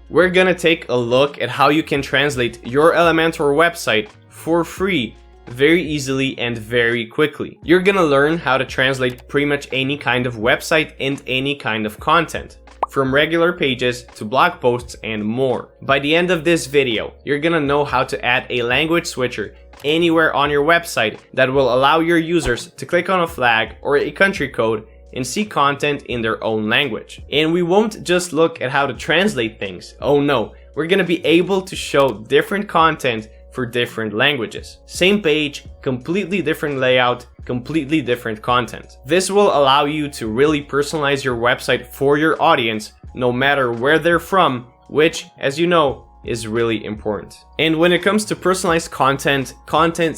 we're gonna take a look at how you can translate your Elementor website for free, very easily and very quickly. You're gonna learn how to translate pretty much any kind of website and any kind of content, from regular pages to blog posts and more. By the end of this video, you're gonna know how to add a language switcher anywhere on your website that will allow your users to click on a flag or a country code and see content in their own language. And we won't just look at how to translate things. Oh no, we're gonna be able to show different content for different languages. Same page, completely different layout, completely different content. This will allow you to really personalize your website for your audience, no matter where they're from, which, as you know, is really important. And when it comes to personalized content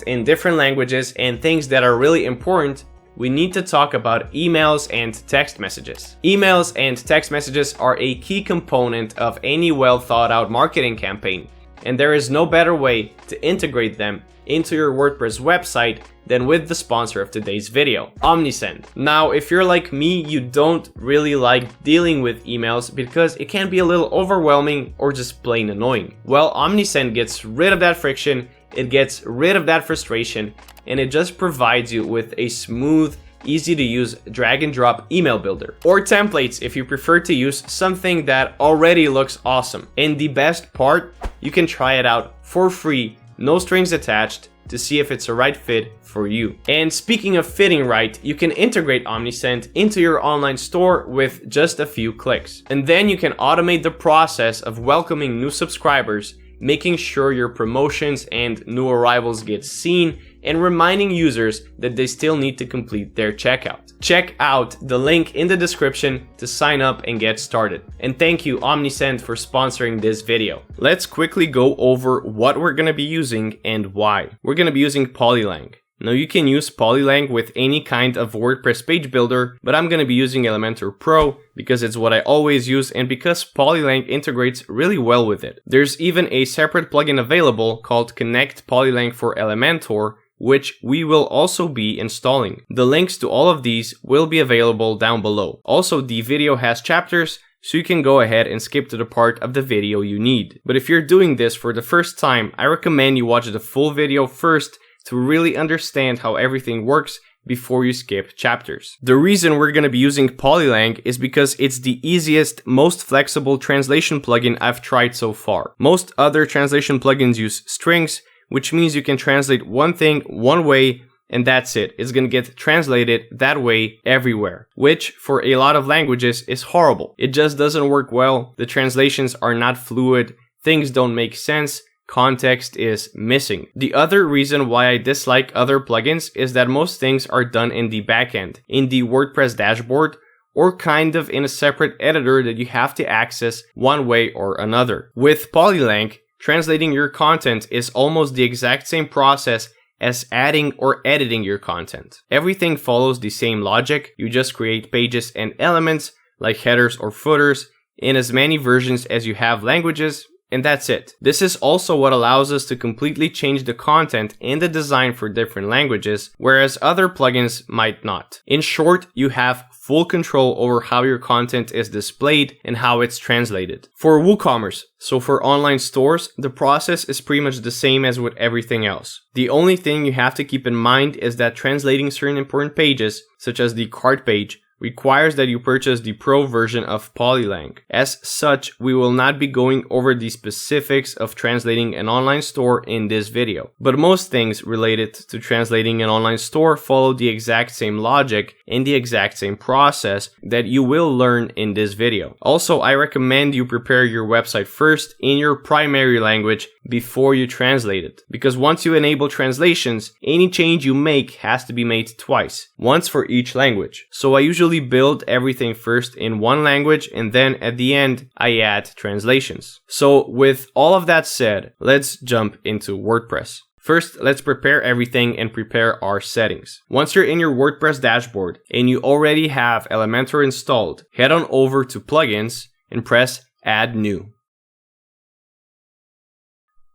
in different languages, and things that are really important, we need to talk about emails and text messages. Emails and text messages are a key component of any well thought out marketing campaign, and there is no better way to integrate them into your WordPress website than with the sponsor of today's video, Omnisend. Now, if you're like me, you don't really like dealing with emails because it can be a little overwhelming or just plain annoying. Well, Omnisend gets rid of that friction, it gets rid of that frustration, and it just provides you with a smooth, easy to use drag and drop email builder, or templates if you prefer to use something that already looks awesome. And the best part, you can try it out for free, no strings attached, to see if it's a right fit for you. And speaking of fitting right, you can integrate Omnisend into your online store with just a few clicks. And then you can automate the process of welcoming new subscribers, making sure your promotions and new arrivals get seen, and reminding users that they still need to complete their checkout. Check out the link in the description to sign up and get started. And thank you, Omnisend, for sponsoring this video. Let's quickly go over what we're gonna be using and why. We're gonna be using Polylang. Now, you can use Polylang with any kind of WordPress page builder, but I'm going to be using Elementor Pro because it's what I always use and because Polylang integrates really well with it. There's even a separate plugin available called Connect Polylang for Elementor, which we will also be installing. The links to all of these will be available down below. Also, the video has chapters, so you can go ahead and skip to the part of the video you need. But if you're doing this for the first time, I recommend you watch the full video first to really understand how everything works before you skip chapters. The reason we're going to be using Polylang is because it's the easiest, most flexible translation plugin I've tried so far. Most other translation plugins use strings, which means you can translate one thing one way and that's it. It's going to get translated that way everywhere, which for a lot of languages is horrible. It just doesn't work well. The translations are not fluid. Things don't make sense. Context is missing. The other reason why I dislike other plugins is that most things are done in the backend, in the WordPress dashboard, or kind of in a separate editor that you have to access one way or another. With Polylang, translating your content is almost the exact same process as adding or editing your content. Everything follows the same logic. You just create pages and elements like headers or footers in as many versions as you have languages, and that's it. This is also what allows us to completely change the content and the design for different languages, whereas other plugins might not. In short, you have full control over how your content is displayed and how it's translated. For WooCommerce, so for online stores, the process is pretty much the same as with everything else. The only thing you have to keep in mind is that translating certain important pages, such as the cart page, requires that you purchase the Pro version of Polylang. As such, we will not be going over the specifics of translating an online store in this video, but most things related to translating an online store follow the exact same logic and the exact same process that you will learn in this video. Also, I recommend you prepare your website first in your primary language before you translate it, because once you enable translations, any change you make has to be made twice, once for each language. So I usually build everything first in one language and then at the end I add translations. So with all of that said, let's jump into WordPress. First, let's prepare everything and prepare our settings. Once you're in your WordPress dashboard and you already have Elementor installed, head on over to Plugins and press Add New.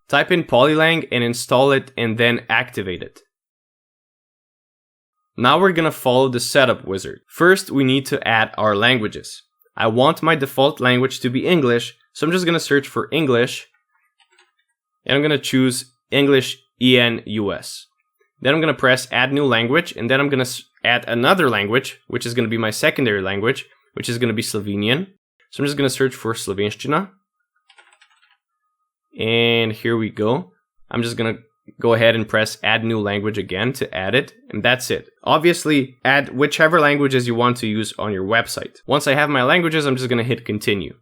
Type in Polylang and install it and then activate it. Now we're gonna follow the setup wizard. First, we need to add our languages. I want my default language to be English, So I'm just going to search for English, and I'm going to choose English EN-US. Then I'm going to press add new language, and then I'm going to add another language, which is going to be my secondary language, which is going to be Slovenian. So I'm just going to search for Slovenština. And here we go. I'm just going to go ahead and press add new language again to add it, and that's it. Obviously, add whichever languages you want to use on your website. Once I have my languages, I'm just going to hit continue.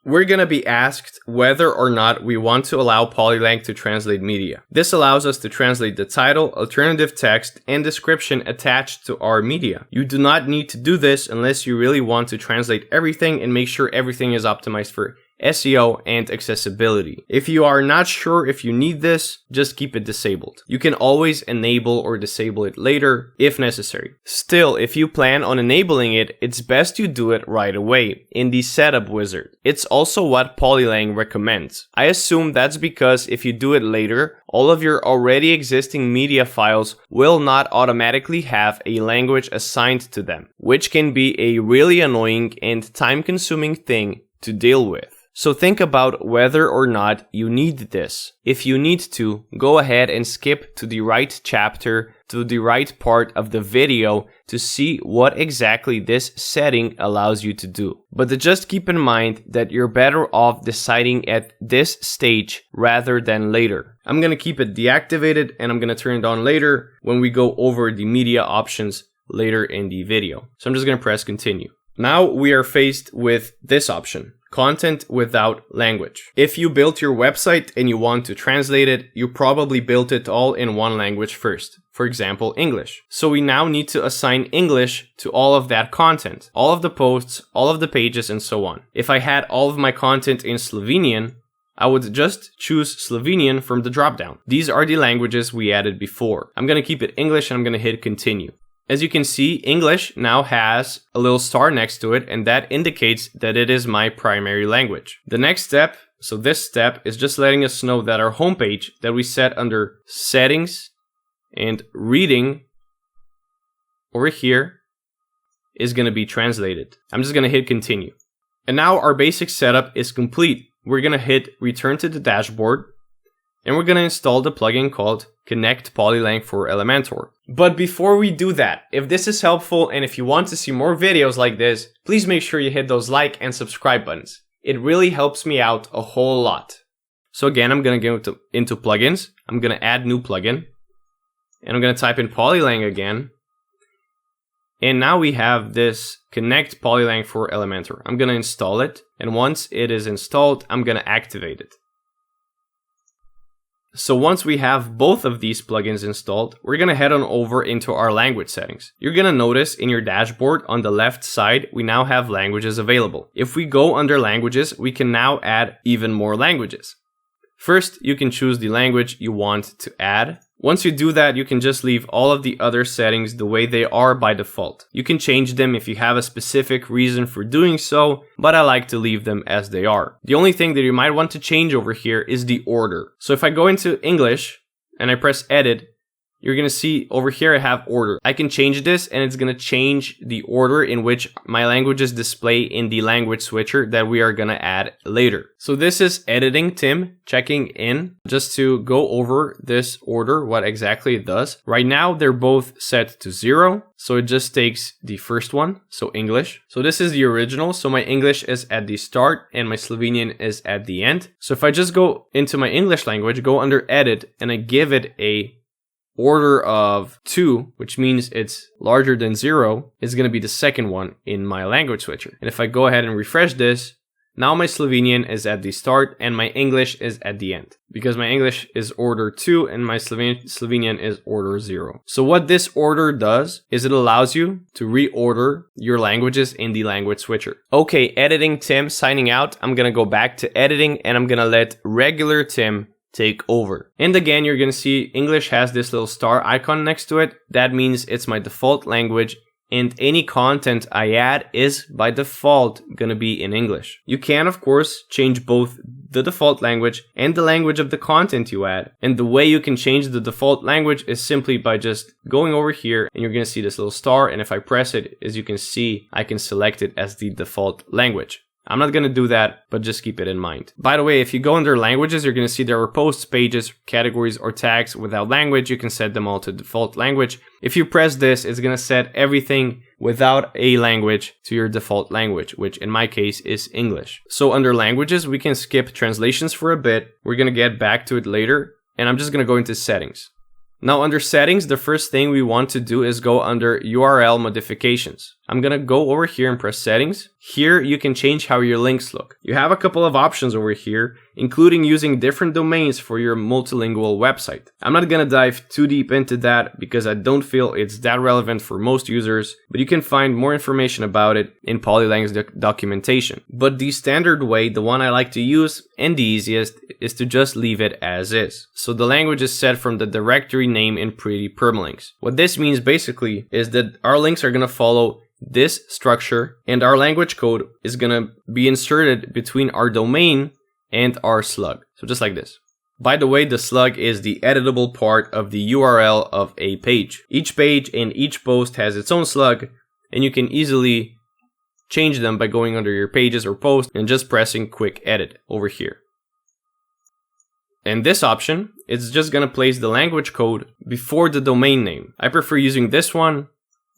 We're going to be asked whether or not we want to allow Polylang to translate media. This allows us to translate the title, alternative text, and description attached to our media. You do not need to do this unless you really want to translate everything and make sure everything is optimized for SEO and accessibility. If you are not sure if you need this, just keep it disabled. You can always enable or disable it later if necessary. Still, if you plan on enabling it, it's best you do it right away in the setup wizard. It's also what Polylang recommends. I assume that's because if you do it later, all of your already existing media files will not automatically have a language assigned to them, which can be a really annoying and time-consuming thing to deal with. So think about whether or not you need this. If you need to, go ahead and skip to the right chapter, to the right part of the video to see what exactly this setting allows you to do. But just keep in mind that you're better off deciding at this stage rather than later. I'm going to keep it deactivated and I'm going to turn it on later when we go over the media options later in the video. So I'm just going to press continue. Now we are faced with this option. Content without language. If you built your website and you want to translate it, you probably built it all in one language first. For example, English. So we now need to assign English to all of that content. All of the posts, all of the pages, and so on. If I had all of my content in Slovenian, I would just choose Slovenian from the dropdown. These are the languages we added before. I'm going to keep it English and I'm going to hit continue. As you can see, English now has a little star next to it, and that indicates that it is my primary language. The next step, so this step, is just letting us know that our homepage that we set under settings and reading over here is going to be translated. I'm just going to hit continue. And now our basic setup is complete. We're going to hit return to the dashboard, and we're going to install the plugin called Connect Polylang for Elementor. But before we do that, if this is helpful and if you want to see more videos like this, please make sure you hit those like and subscribe buttons. It really helps me out a whole lot. So again, I'm going to go into plugins. I'm going to add new plugin. And I'm going to type in Polylang again. And now we have this Connect Polylang for Elementor. I'm going to install it. And once it is installed, I'm going to activate it. So once we have both of these plugins installed, we're going to head on over into our language settings. You're going to notice in your dashboard on the left side, we now have languages available. If we go under languages, we can now add even more languages. First, you can choose the language you want to add. Once you do that, you can just leave all of the other settings the way they are by default. You can change them if you have a specific reason for doing so, but I like to leave them as they are. The only thing that you might want to change over here is the order. So if I go into English and I press edit, you're going to see over here I have order. I can change this and it's going to change the order in which my languages display in the language switcher that we are going to add later. So this is editing Tim checking in just to go over this order, what exactly it does. Right now they're both set to 0. So it just takes the first one, so English. So this is the original. So my English is at the start and my Slovenian is at the end. So if I just go into my English language, go under edit and I give it a order of 2, which means it's larger than 0, is going to be the second one in my language switcher. And if I go ahead and refresh this, now my Slovenian is at the start and my English is at the end. Because my English is order 2 and my Slovenian is order 0. So what this order does is it allows you to reorder your languages in the language switcher. Okay, editing Tim signing out. I'm going to go back to editing and I'm going to let regular Tim take over. And again, you're going to see English has this little star icon next to it. That means it's my default language and any content I add is by default going to be in English. You can, of course, change both the default language and the language of the content you add. And the way you can change the default language is simply by just going over here and you're going to see this little star. And if I press it, as you can see, I can select it as the default language. I'm not going to do that, but just keep it in mind. By the way, if you go under languages, you're going to see there are posts, pages, categories, or tags without language. You can set them all to default language. If you press this, it's going to set everything without a language to your default language, which in my case is English. So under languages, we can skip translations for a bit. We're going to get back to it later, and I'm just going to go into settings. Now under settings, the first thing we want to do is go under URL modifications. I'm gonna go over here and press settings. Here you can change how your links look. You have a couple of options over here, including using different domains for your multilingual website. I'm not gonna dive too deep into that because I don't feel it's that relevant for most users, but you can find more information about it in Polylang's documentation. But the standard way, the one I like to use and the easiest, is to just leave it as is. So the language is set from the directory name in Pretty Permalinks. What this means basically is that our links are gonna follow this structure, and our language code is gonna be inserted between our domain and our slug. So just like this. By the way, the slug is the editable part of the URL of a page. Each page and each post has its own slug, and you can easily change them by going under your pages or posts and just pressing quick edit over here. And this option, it's just gonna place the language code before the domain name. I prefer using this one,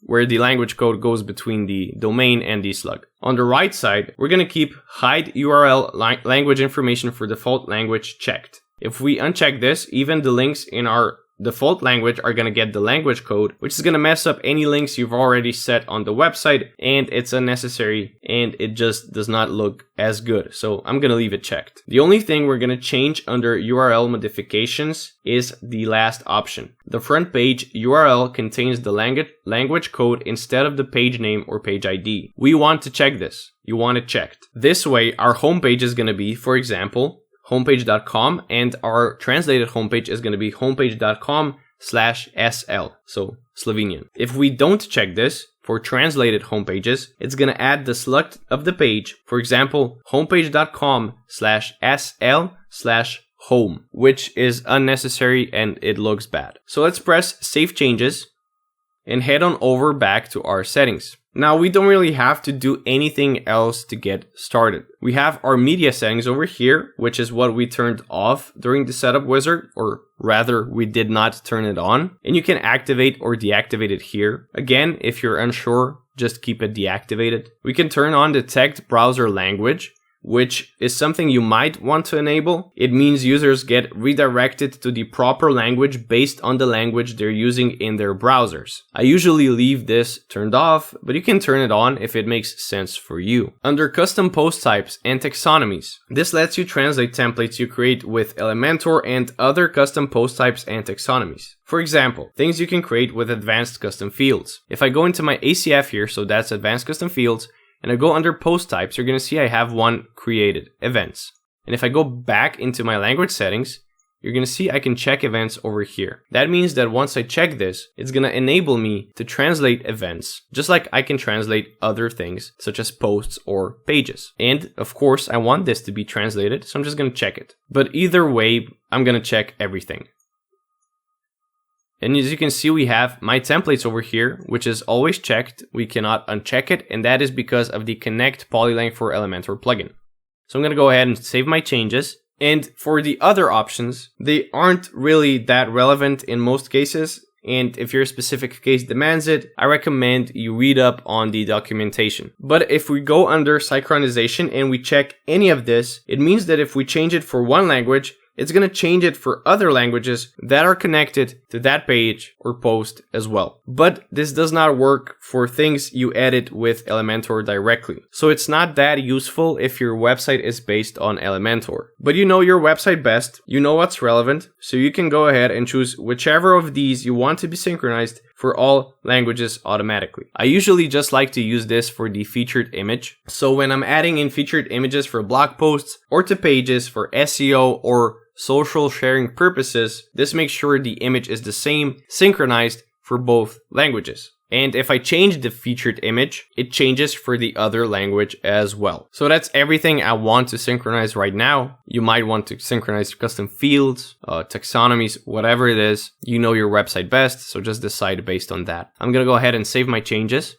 where the language code goes between the domain and the slug. On the right side, we're gonna keep hide URL language information for default language checked. If we uncheck this, even the links in our default language are gonna get the language code, which is gonna mess up any links you've already set on the website, and it's unnecessary and it just does not look as good. So I'm gonna leave it checked. The only thing we're gonna change under URL modifications is the last option. The front page URL contains the language code instead of the page name or page ID. We want to check this. You want it checked. This way, our homepage is gonna be, for example, homepage.com, and our translated homepage is going to be homepage.com/SL, so Slovenian. If we don't check this for translated homepages, it's going to add the slug of the page, for example, homepage.com/SL/home, which is unnecessary and it looks bad. So let's press Save Changes and head on over back to our settings. Now, we don't really have to do anything else to get started. We have our media settings over here, which is what we turned off during the setup wizard, or rather, we did not turn it on. And you can activate or deactivate it here. Again, if you're unsure, just keep it deactivated. We can turn on the tagged browser language, which is something you might want to enable. It means users get redirected to the proper language based on the language they're using in their browsers. I usually leave this turned off, but you can turn it on if it makes sense for you. Under custom post types and taxonomies, this lets you translate templates you create with Elementor and other custom post types and taxonomies. For example, things you can create with advanced custom fields. If I go into my ACF here, so that's advanced custom fields, and I go under post types, you're going to see I have one created, events. And if I go back into my language settings, you're going to see I can check events over here. That means that once I check this, it's going to enable me to translate events, just like I can translate other things, such as posts or pages. And of course, I want this to be translated, so I'm just going to check it. But either way, I'm going to check everything. And as you can see, we have my templates over here, which is always checked. We cannot uncheck it, and that is because of the Connect Polylang for Elementor plugin. So I'm going to go ahead and save my changes. And for the other options, they aren't really that relevant in most cases. And if your specific case demands it, I recommend you read up on the documentation. But if we go under synchronization and we check any of this, it means that if we change it for one language, it's going to change it for other languages that are connected to that page or post as well. But this does not work for things you edit with Elementor directly. So it's not that useful if your website is based on Elementor. But you know your website best, you know what's relevant, so you can go ahead and choose whichever of these you want to be synchronized for all languages automatically. I usually just like to use this for the featured image. So when I'm adding in featured images for blog posts or to pages for SEO or social sharing purposes, this makes sure the image is the same, synchronized for both languages. And if I change the featured image, it changes for the other language as well. So that's everything I want to synchronize right now. You might want to synchronize custom fields, taxonomies, whatever it is. You know your website best, so just decide based on that. I'm gonna go ahead and save my changes.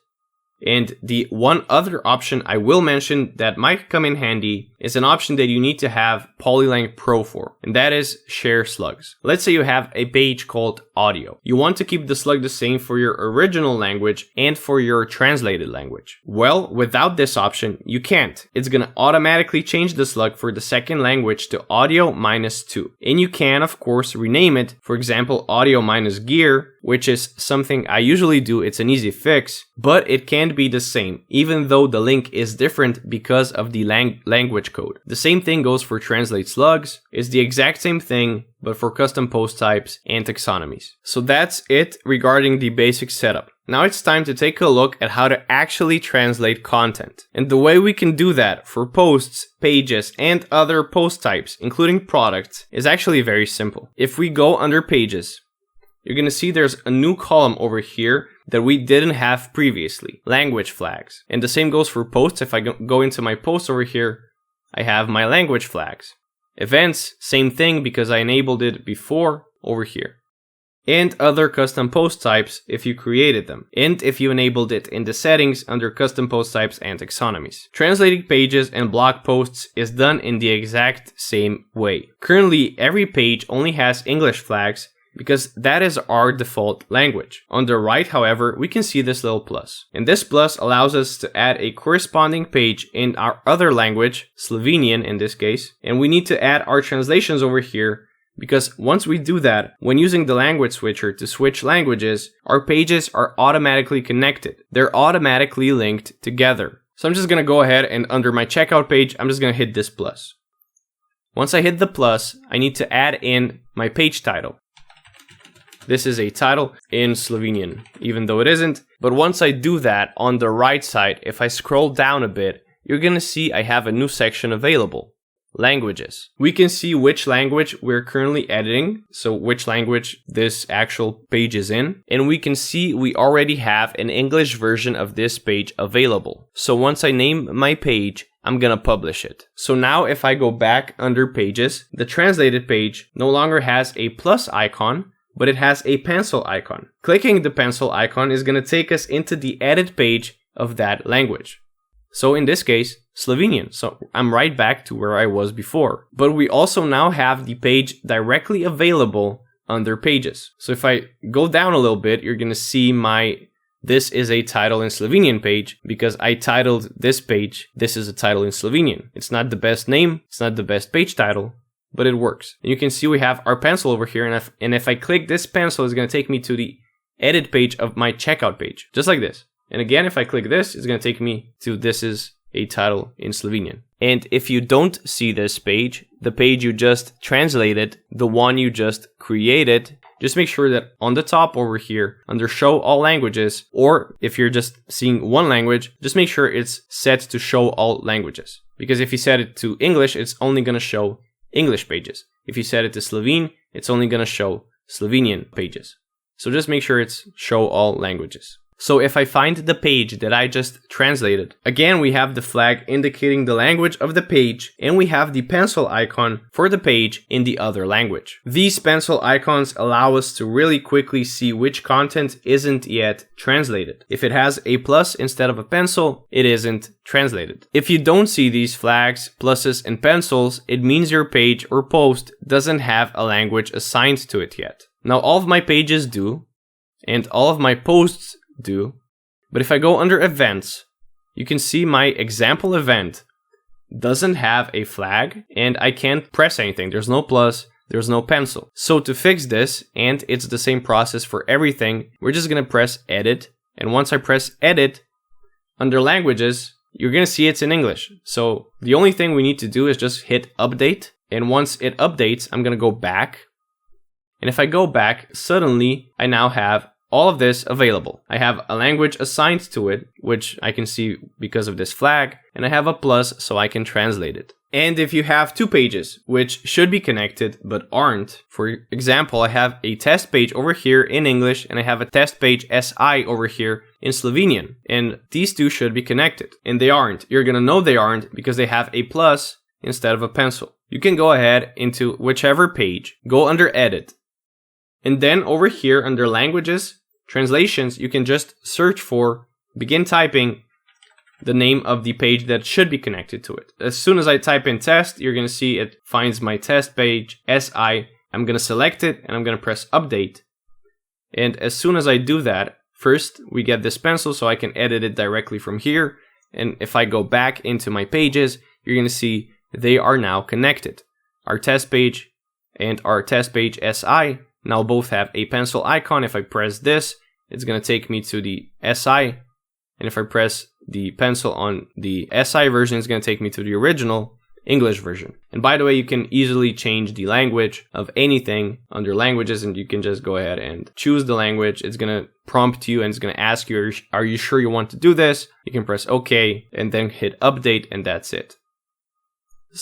And the one other option I will mention that might come in handy is an option that you need to have Polylang Pro for, and that is share slugs. Let's say you have a page called audio. You want to keep the slug the same for your original language and for your translated language. Well, without this option, you can't. It's gonna automatically change the slug for the second language to audio -2. And you can, of course, rename it, for example, audio -gear, which is something I usually do. It's an easy fix, but it can't be the same, even though the link is different because of the language code. The same thing goes for translate slugs. It's the exact same thing, but for custom post types and taxonomies. So that's it regarding the basic setup. Now it's time to take a look at how to actually translate content. And the way we can do that for posts, pages, and other post types, including products, is actually very simple. If we go under pages, you're going to see there's a new column over here that we didn't have previously, language flags. And the same goes for posts. If I go into my posts over here, I have my language flags. Events, same thing because I enabled it before over here. And other custom post types if you created them, and if you enabled it in the settings under custom post types and taxonomies. Translating pages and blog posts is done in the exact same way. Currently, every page only has English flags because that is our default language. On the right, however, we can see this little plus. And this plus allows us to add a corresponding page in our other language, Slovenian in this case, and we need to add our translations over here. Because once we do that, when using the language switcher to switch languages, our pages are automatically connected. They're automatically linked together. So I'm just going to go ahead and under my checkout page, I'm just going to hit this plus. Once I hit the plus, I need to add in my page title. This is a title in Slovenian, even though it isn't. But once I do that, on the right side, if I scroll down a bit, you're going to see I have a new section available. Languages. We can see which language we're currently editing, so which language this actual page is in, and we can see we already have an English version of this page available. So once I name my page, I'm gonna publish it. So now if I go back under pages, the translated page no longer has a plus icon, but it has a pencil icon. Clicking the pencil icon is gonna take us into the edit page of that language. So in this case, Slovenian. So I'm right back to where I was before. But we also now have the page directly available under pages. So if I go down a little bit, you're going to see this is a title in Slovenian page because I titled this page, this is a title in Slovenian. It's not the best name, it's not the best page title, but it works. And you can see we have our pencil over here. And if I click this pencil, it's going to take me to the edit page of my checkout page, just like this. And again, if I click this, it's going to take me to this is a title in Slovenian. And if you don't see this page, the page you just translated, the one you just created, just make sure that on the top over here, under show all languages, or if you're just seeing one language, just make sure it's set to show all languages. Because if you set it to English, it's only going to show English pages. If you set it to Slovene, it's only going to show Slovenian pages. So just make sure it's show all languages. So if I find the page that I just translated, again we have the flag indicating the language of the page, and we have the pencil icon for the page in the other language. These pencil icons allow us to really quickly see which content isn't yet translated. If it has a plus instead of a pencil, it isn't translated. If you don't see these flags, pluses, and pencils, it means your page or post doesn't have a language assigned to it yet. Now all of my pages do, and all of my posts do, but if I go under events, you can see my example event doesn't have a flag and I can't press anything. There's no plus, there's no pencil. So to fix this, and it's the same process for everything, we're just gonna press edit, and once I press edit, under languages, you're gonna see it's in English. So the only thing we need to do is just hit update, and once it updates, I'm gonna go back, and if I go back, suddenly I now have all of this available. I have a language assigned to it, which I can see because of this flag, and I have a plus so I can translate it. And if you have two pages, which should be connected but aren't, for example, I have a test page over here in English and I have a test page SI over here in Slovenian, and these two should be connected, and they aren't. You're gonna know they aren't because they have a plus instead of a pencil. You can go ahead into whichever page, go under edit, and then over here under languages, translations, you can just search for begin typing the name of the page that should be connected to it. As soon as I type in test, you're going to see it finds my test page, SI. I'm going to select it and I'm going to press update. And as soon as I do that, first we get this pencil so I can edit it directly from here. And if I go back into my pages, you're going to see they are now connected. Our test page and our test page SI now both have a pencil icon. If I press this, it's going to take me to the SI. And if I press the pencil on the SI version, it's going to take me to the original English version. And by the way, you can easily change the language of anything under languages, and you can just go ahead and choose the language. It's going to prompt you and it's going to ask you, are you sure you want to do this? You can press OK and then hit update, and that's it.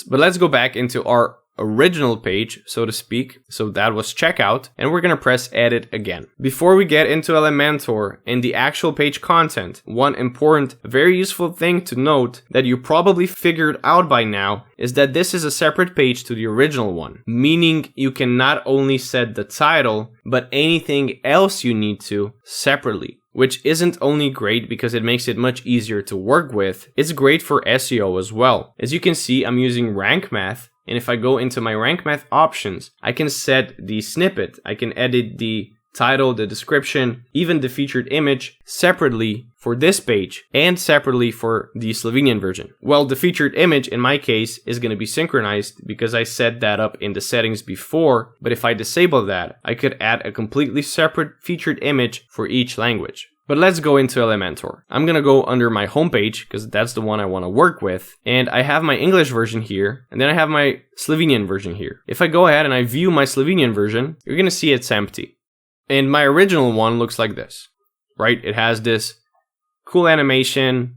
But let's go back into our original page, so to speak. So that was checkout, and we're going to press edit again. Before we get into Elementor and the actual page content, one important, very useful thing to note that you probably figured out by now is that this is a separate page to the original one, meaning you can not only set the title, but anything else you need to separately. Which isn't only great because it makes it much easier to work with, it's great for SEO as well. As you can see, I'm using rank math, and if I go into my rank math options, I can set the snippet, I can edit the title, the description, even the featured image separately for this page and separately for the Slovenian version. Well, the featured image in my case is going to be synchronized because I set that up in the settings before, but if I disable that, I could add a completely separate featured image for each language. But let's go into Elementor. I'm going to go under my homepage because that's the one I want to work with. And I have my English version here, and then I have my Slovenian version here. If I go ahead and I view my Slovenian version, you're going to see it's empty. And my original one looks like this, right? It has this cool animation,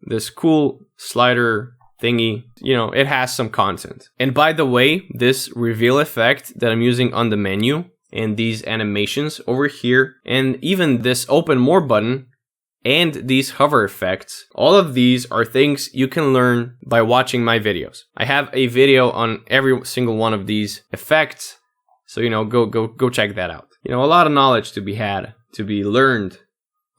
this cool slider thingy, it has some content. And by the way, this reveal effect that I'm using on the menu and these animations over here, and even this open more button and these hover effects, all of these are things you can learn by watching my videos. I have a video on every single one of these effects, so go check that out. A lot of knowledge to be had, to be learned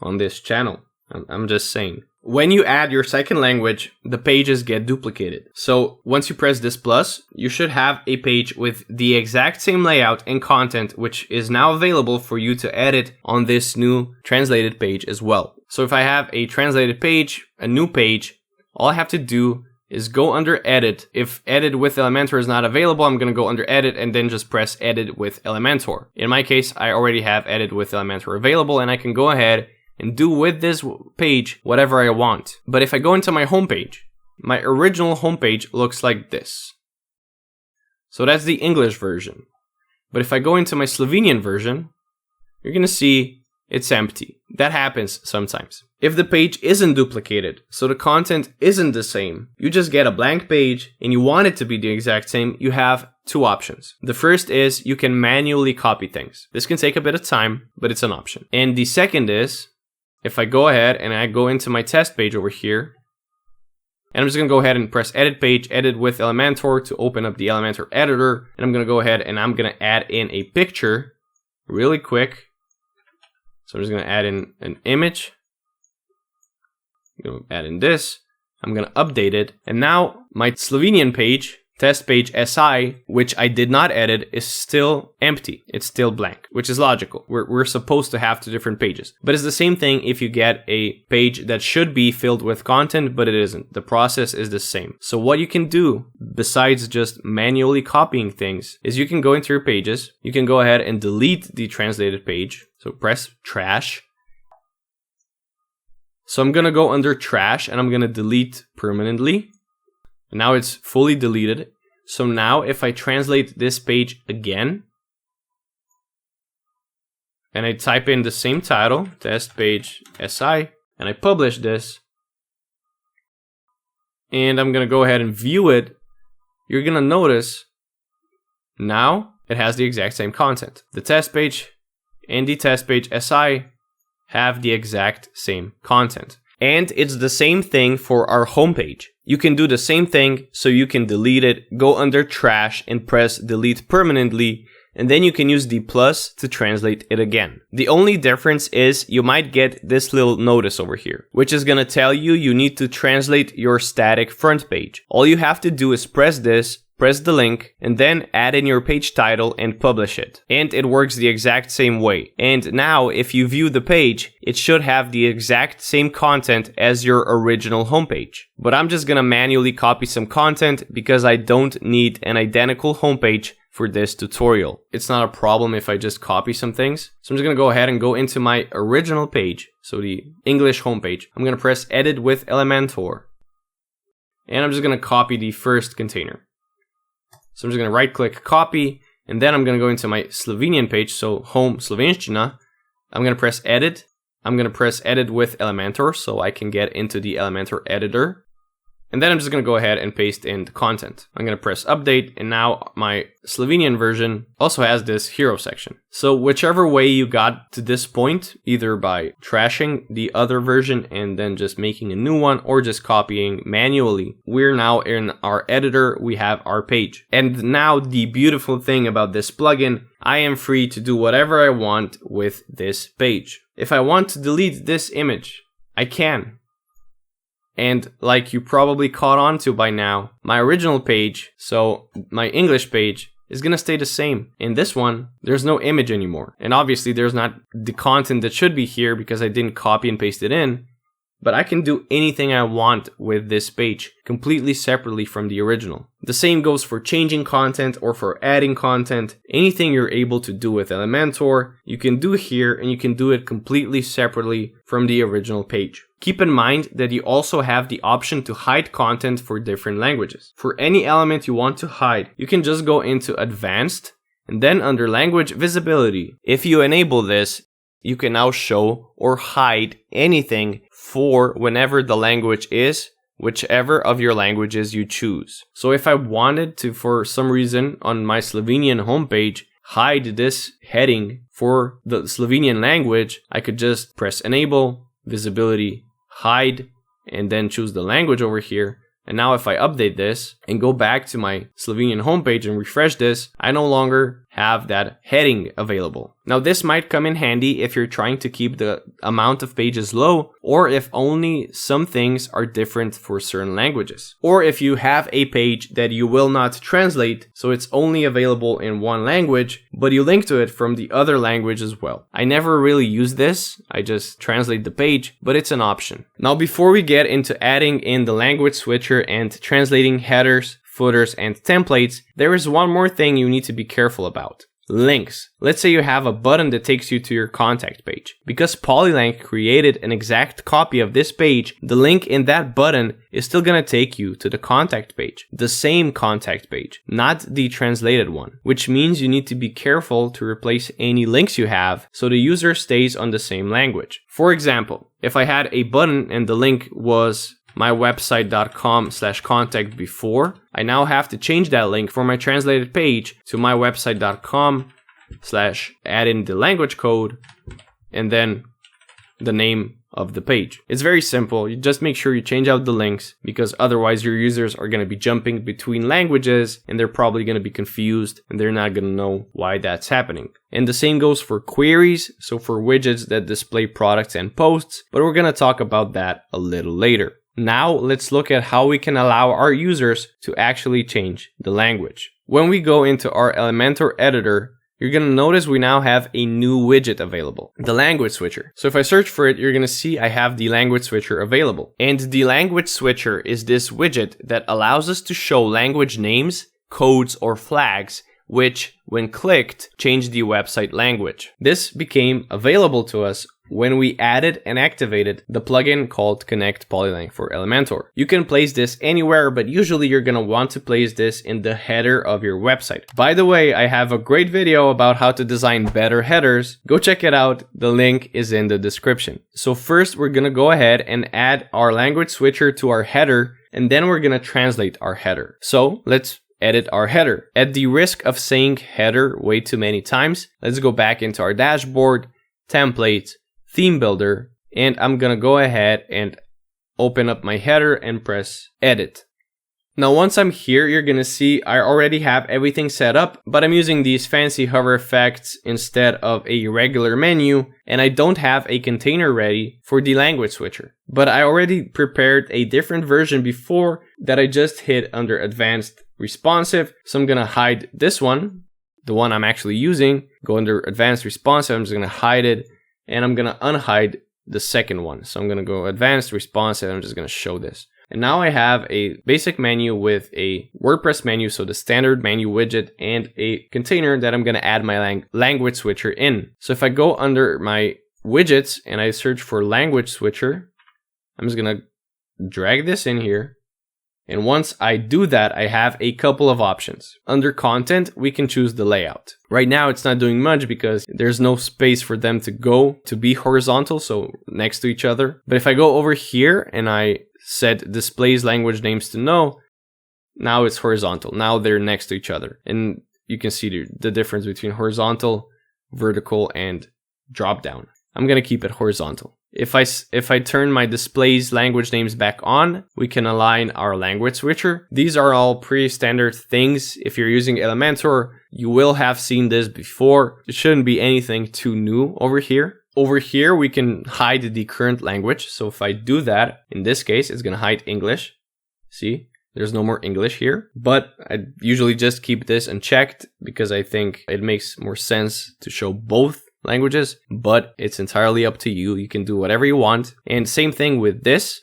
on this channel. I'm just saying. When you add your second language, the pages get duplicated. So once you press this plus, you should have a page with the exact same layout and content, which is now available for you to edit on this new translated page as well. So if I have a translated page, a new page, all I have to do is go under edit. If edit with Elementor is not available, I'm going to go under edit and then just press edit with Elementor. In my case, I already have edit with Elementor available, and I can go ahead and do with this page whatever I want. But if I go into my homepage, my original homepage looks like this. So that's the English version. But if I go into my Slovenian version, you're going to see it's empty. That happens sometimes. If the page isn't duplicated, so the content isn't the same, you just get a blank page and you want it to be the exact same, you have two options. The first is you can manually copy things. This can take a bit of time, but it's an option. And the second is, if I go ahead and I go into my test page over here, and I'm just going to go ahead and press edit page, edit with Elementor to open up the Elementor editor, and I'm going to go ahead and I'm going to add in a picture really quick. So I'm just going to add in an image. I'm going to add in this. I'm going to update it. And now my Slovenian page, test page SI, which I did not edit, is still empty. It's still blank, which is logical. We're supposed to have two different pages. But it's the same thing if you get a page that should be filled with content, but it isn't. The process is the same. So what you can do, besides just manually copying things, is you can go into your pages. You can go ahead and delete the translated page. So press trash. So I'm going to go under trash and I'm going to delete permanently. Now it's fully deleted. So now if I translate this page again, and I type in the same title, test page SI, and I publish this, and I'm going to go ahead and view it, you're going to notice now it has the exact same content. The test page and the test page SI have the exact same content. And it's the same thing for our homepage. You can do the same thing, so you can delete it, go under trash and press delete permanently, and then you can use the plus to translate it again. The only difference is you might get this little notice over here, which is going to tell you you need to translate your static front page. All you have to do is press this, press the link, and then add in your page title and publish it. And it works the exact same way. And now if you view the page, it should have the exact same content as your original homepage. But I'm just gonna manually copy some content because I don't need an identical homepage for this tutorial. It's not a problem if I just copy some things. So I'm just gonna go ahead and go into my original page, so the English homepage. I'm gonna press edit with Elementor. And I'm just gonna copy the first container. So I'm just going to right click copy, and then I'm going to go into my Slovenian page, so home Slovenština. I'm going to press edit. I'm going to press edit with Elementor so I can get into the Elementor editor. And then I'm just going to go ahead and paste in the content. I'm going to press update, and now my Slovenian version also has this hero section. So whichever way you got to this point, either by trashing the other version and then just making a new one, or just copying manually, we're now in our editor, we have our page. And now the beautiful thing about this plugin, I am free to do whatever I want with this page. If I want to delete this image, I can. And like you probably caught on to by now, my original page, so my English page, is gonna stay the same. In this one, there's no image anymore. And obviously there's not the content that should be here because I didn't copy and paste it in. But I can do anything I want with this page, completely separately from the original. The same goes for changing content or for adding content. Anything you're able to do with Elementor, you can do here, and you can do it completely separately from the original page. Keep in mind that you also have the option to hide content for different languages. For any element you want to hide, you can just go into Advanced, and then under Language Visibility. If you enable this, you can now show or hide anything for whenever the language is, whichever of your languages you choose. So if I wanted to, for some reason, on my Slovenian homepage, hide this heading for the Slovenian language, I could just press Enable, Visibility, Hide, and then choose the language over here. And now if I update this and go back to my Slovenian homepage and refresh this, I no longer have that heading available. Now this might come in handy if you're trying to keep the amount of pages low, or if only some things are different for certain languages. Or if you have a page that you will not translate, so it's only available in one language, but you link to it from the other language as well. I never really use this, I just translate the page, but it's an option. Now before we get into adding in the language switcher and translating headers, footers, and templates, there is one more thing you need to be careful about. Links. Let's say you have a button that takes you to your contact page. Because Polylang created an exact copy of this page, the link in that button is still gonna take you to the contact page. The same contact page, not the translated one. Which means you need to be careful to replace any links you have so the user stays on the same language. For example, if I had a button and the link was mywebsite.com/contact before, I now have to change that link for my translated page to mywebsite.com/add in the language code and then the name of the page. It's very simple. You just make sure you change out the links, because otherwise your users are going to be jumping between languages and they're probably going to be confused and they're not going to know why that's happening. And the same goes for queries, so for widgets that display products and posts, but we're going to talk about that a little later. Now let's look at how we can allow our users to actually change the language. When we go into our Elementor editor, you're going to notice we now have a new widget available, the language switcher. So if I search for it, you're going to see I have the language switcher available. And the language switcher is this widget that allows us to show language names, codes, or flags, which, when clicked, change the website language. This became available to us when we added and activated the plugin called Connect Polylang for Elementor. You can place this anywhere, but usually you're going to want to place this in the header of your website. By the way, I have a great video about how to design better headers. Go check it out. The link is in the description. So first, we're going to go ahead and add our language switcher to our header, and then we're going to translate our header. So let's edit our header. At the risk of saying header way too many times, let's go back into our dashboard, templates, theme builder, and I'm gonna go ahead and open up my header and press edit. Now once I'm here, you're gonna see I already have everything set up, but I'm using these fancy hover effects instead of a regular menu, and I don't have a container ready for the language switcher. But I already prepared a different version before that I just hit under advanced responsive. So I'm gonna hide this one, the one I'm actually using, go under advanced responsive, I'm just gonna hide it, and I'm gonna unhide the second one. So I'm gonna go advanced responsive, I'm just gonna show this. And now I have a basic menu with a WordPress menu, so the standard menu widget, and a container that I'm going to add my language switcher in. So if I go under my widgets and I search for language switcher, I'm just going to drag this in here. And once I do that, I have a couple of options. Under content, we can choose the layout. Right now, it's not doing much because there's no space for them to go to be horizontal, so next to each other. But if I go over here and I set displays language names to no, now it's horizontal. Now they're next to each other. And you can see the difference between horizontal, vertical, and drop down. I'm going to keep it horizontal. If I turn my displays language names back on, we can align our language switcher. These are all pretty standard things. If you're using Elementor, you will have seen this before. It shouldn't be anything too new over here. Over here, we can hide the current language. So if I do that, in this case, it's going to hide English. See, there's no more English here. But I usually just keep this unchecked because I think it makes more sense to show both languages. But it's entirely up to you. You can do whatever you want. And same thing with this,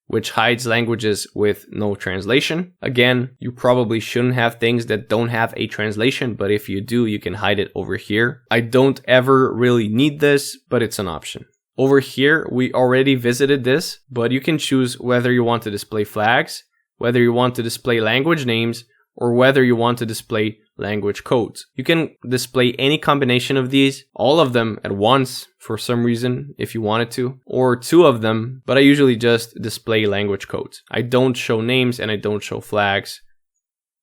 which hides languages with no translation. Again, you probably shouldn't have things that don't have a translation, but if you do, you can hide it over here. I don't ever really need this, but it's an option. Over here, we already visited this, but you can choose whether you want to display flags, whether you want to display language names, or whether you want to display language codes. You can display any combination of these, all of them at once for some reason if you wanted to, or two of them, but I usually just display language codes. I don't show names and I don't show flags.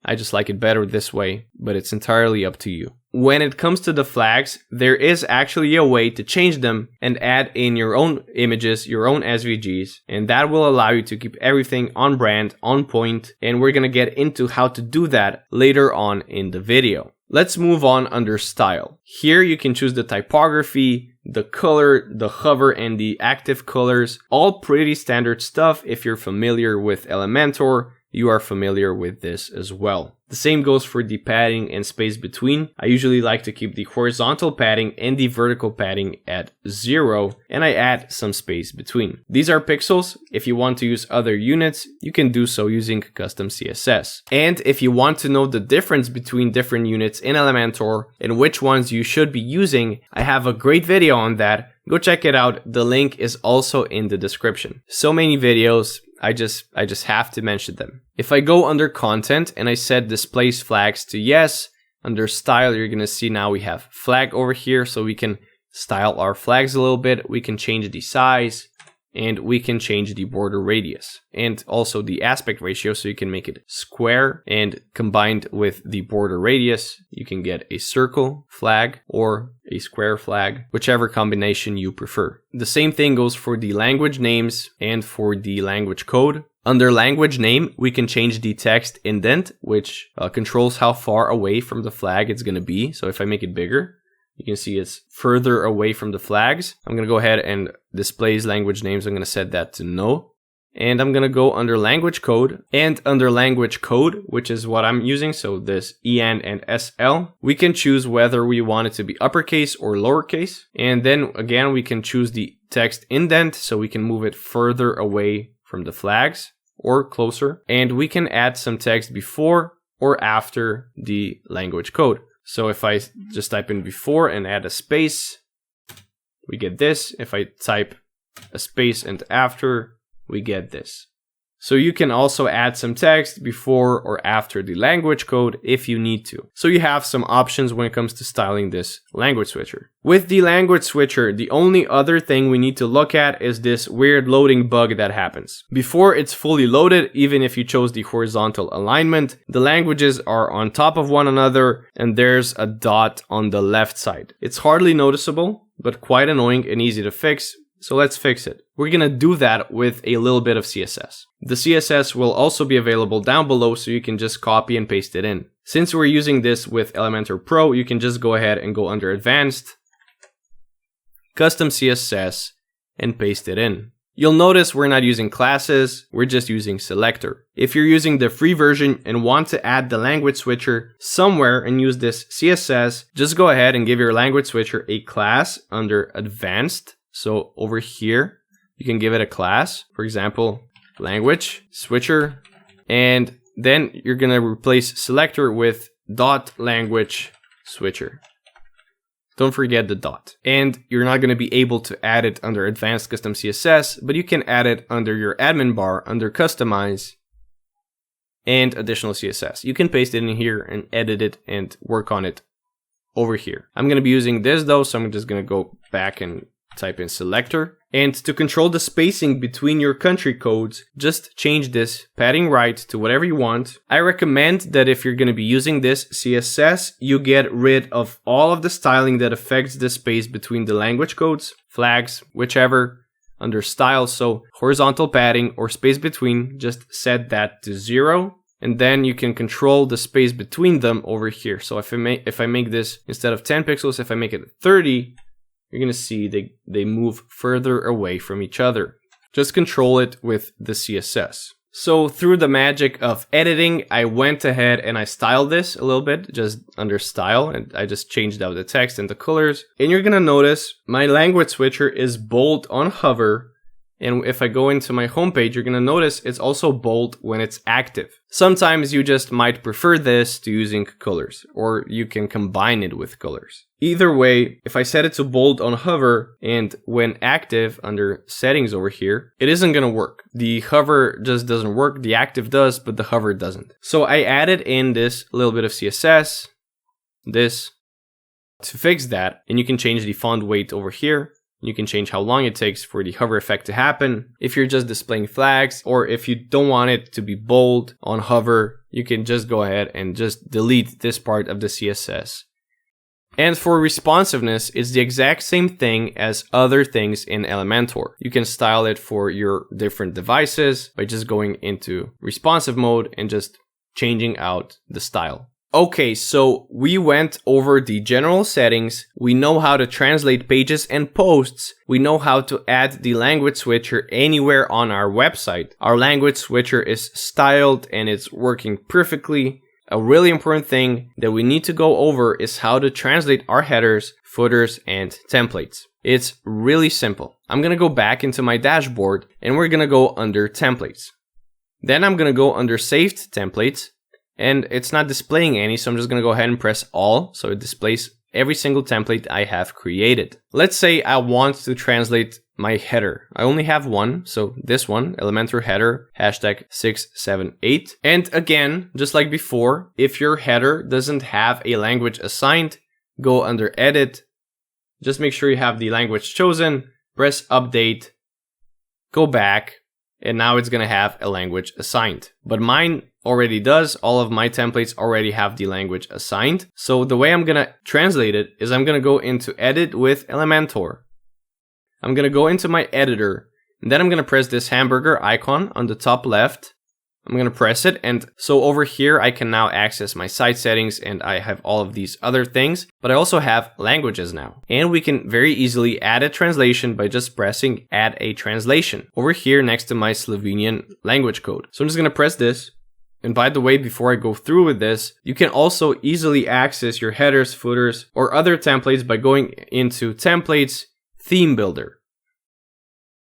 I just like it better this way, but it's entirely up to you. When it comes to the flags, there is actually a way to change them and add in your own images, your own SVGs, and that will allow you to keep everything on brand, on point, and we're gonna get into how to do that later on in the video. Let's move on under style. Here you can choose the typography, the color, the hover, and the active colors. All pretty standard stuff. If you're familiar with Elementor, you are familiar with this as well. The same goes for the padding and space between. I usually like to keep the horizontal padding and the vertical padding at 0, and I add some space between. These are pixels. If you want to use other units, you can do so using custom CSS. And if you want to know the difference between different units in Elementor and which ones you should be using, I have a great video on that. Go check it out. The link is also in the description. So many videos. I just have to mention them. If I go under content and I set displays flags to yes, under style, you're going to see now we have flag over here. So we can style our flags a little bit. We can change the size and we can change the border radius and also the aspect ratio. So you can make it square, and combined with the border radius, you can get a circle flag or a square flag, whichever combination you prefer. The same thing goes for the language names and for the language code. Under language name, we can change the text indent, which controls how far away from the flag it's going to be. So if I make it bigger, you can see it's further away from the flags. I'm going to go ahead and displays language names. I'm going to set that to no. And I'm going to go under language code, and under language code, which is what I'm using. So this EN and SL, we can choose whether we want it to be uppercase or lowercase. And then again, we can choose the text indent. So we can move it further away from the flags or closer. And we can add some text before or after the language code. So if I just type in before and add a space, we get this. If I type a space and after, we get this. So you can also add some text before or after the language code if you need to. So you have some options when it comes to styling this language switcher. With the language switcher, the only other thing we need to look at is this weird loading bug that happens. Before it's fully loaded, even if you chose the horizontal alignment, the languages are on top of one another and there's a dot on the left side. It's hardly noticeable, but quite annoying and easy to fix. So let's fix it. We're gonna do that with a little bit of CSS. The CSS will also be available down below, so you can just copy and paste it in. Since we're using this with Elementor Pro, you can just go ahead and go under Advanced, Custom CSS, and paste it in. You'll notice we're not using classes, we're just using selector. If you're using the free version and want to add the language switcher somewhere and use this CSS, just go ahead and give your language switcher a class under advanced. So over here, you can give it a class, for example, language switcher, and then you're gonna replace selector with .language switcher. Don't forget the dot. And you're not going to be able to add it under Advanced Custom CSS, but you can add it under your admin bar, under Customize, and Additional CSS. You can paste it in here and edit it and work on it over here. I'm going to be using this though, so I'm just going to go back and type in selector. And to control the spacing between your country codes, just change this padding right to whatever you want. I recommend that if you're going to be using this CSS, you get rid of all of the styling that affects the space between the language codes, flags, whichever, under style. So horizontal padding or space between, just set that to 0. And then you can control the space between them over here. So if I make this instead of 10 pixels, if I make it 30, you're going to see they move further away from each other. Just control it with the CSS. So through the magic of editing, I went ahead and I styled this a little bit, just under style, and I just changed out the text and the colors. And you're going to notice my language switcher is bold on hover. And if I go into my homepage, you're going to notice it's also bold when it's active. Sometimes you just might prefer this to using colors, or you can combine it with colors. Either way, if I set it to bold on hover and when active under settings over here, it isn't going to work. The hover just doesn't work. The active does, but the hover doesn't. So I added in this little bit of CSS, this, to fix that. And you can change the font weight over here. You can change how long it takes for the hover effect to happen. If you're just displaying flags, or if you don't want it to be bold on hover, you can just go ahead and just delete this part of the CSS. And for responsiveness, it's the exact same thing as other things in Elementor. You can style it for your different devices by just going into responsive mode and just changing out the style. Okay, so we went over the general settings. We know how to translate pages and posts. We know how to add the language switcher anywhere on our website. Our language switcher is styled and it's working perfectly. A really important thing that we need to go over is how to translate our headers, footers, and templates. It's really simple. I'm going to go back into my dashboard and we're going to go under templates. Then I'm going to go under saved templates. And it's not displaying any, so I'm just going to go ahead and press all, so it displays every single template I have created. Let's say I want to translate my header. I only have one, so this one, Elementor header, #678. And again, just like before, if your header doesn't have a language assigned, go under edit, just make sure you have the language chosen, press update, go back, and now it's going to have a language assigned. But mine already does. All of my templates already have the language assigned. So the way I'm going to translate it is I'm going to go into edit with Elementor. I'm going to go into my editor, and then I'm going to press this hamburger icon on the top left. I'm going to press it, and so over here I can now access my site settings and I have all of these other things, but I also have languages now. And we can very easily add a translation by just pressing add a translation over here next to my Slovenian language code. So I'm just going to press this. And by the way, before I go through with this, you can also easily access your headers, footers, or other templates by going into templates, theme builder.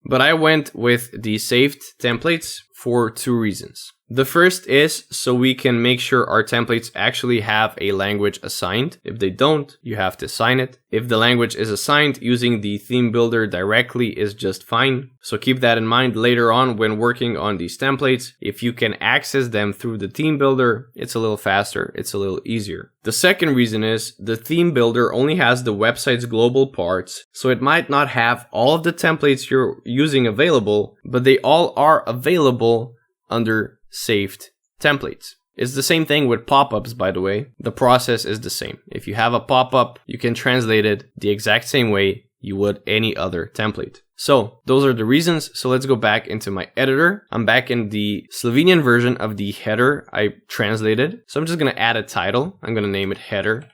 But I went with the saved templates for two reasons. The first is so we can make sure our templates actually have a language assigned. If they don't, you have to assign it. If the language is assigned, using the theme builder directly is just fine. So keep that in mind later on when working on these templates. If you can access them through the theme builder, it's a little faster, it's a little easier. The second reason is the theme builder only has the website's global parts, so it might not have all of the templates you're using available, but they all are available under saved templates. It's the same thing with pop-ups, by the way. The process is the same. If you have a pop-up, you can translate it the exact same way you would any other template. So those are the reasons. So let's go back into my editor. I'm back in the Slovenian version of the header I translated. So I'm just going to add a title. I'm going to name it header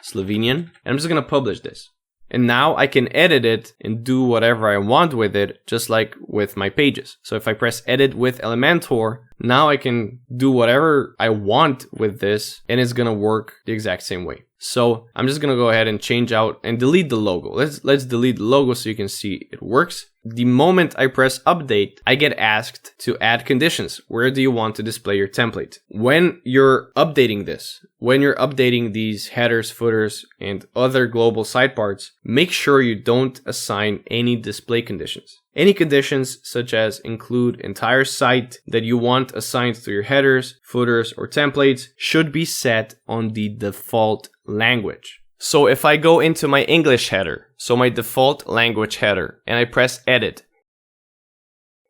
Slovenian. And I'm just going to publish this. And now I can edit it and do whatever I want with it, just like with my pages. So if I press edit with Elementor, now I can do whatever I want with this and it's gonna work the exact same way. So I'm just gonna go ahead and change out and delete the logo. Let's delete the logo so you can see it works. The moment I press update, I get asked to add conditions. Where do you want to display your template? When you're updating this, when you're updating these headers, footers, and other global sidebars, make sure you don't assign any display conditions. Any conditions such as include entire site that you want assigned to your headers, footers, or templates should be set on the default language. So if I go into my English header, so my default language header, and I press edit,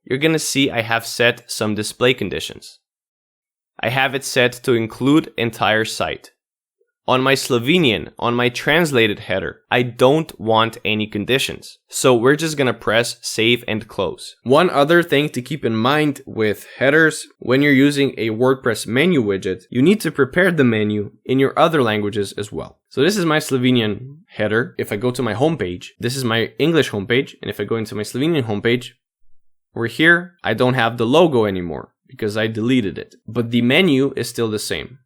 you're going to see I have set some display conditions. I have it set to include entire site. On my Slovenian, on my translated header, I don't want any conditions. So we're just going to press save and close. One other thing to keep in mind with headers, when you're using a WordPress menu widget, you need to prepare the menu in your other languages as well. So this is my Slovenian header. If I go to my homepage, this is my English homepage. And if I go into my Slovenian homepage, over here, I don't have the logo anymore because I deleted it. But the menu is still the same.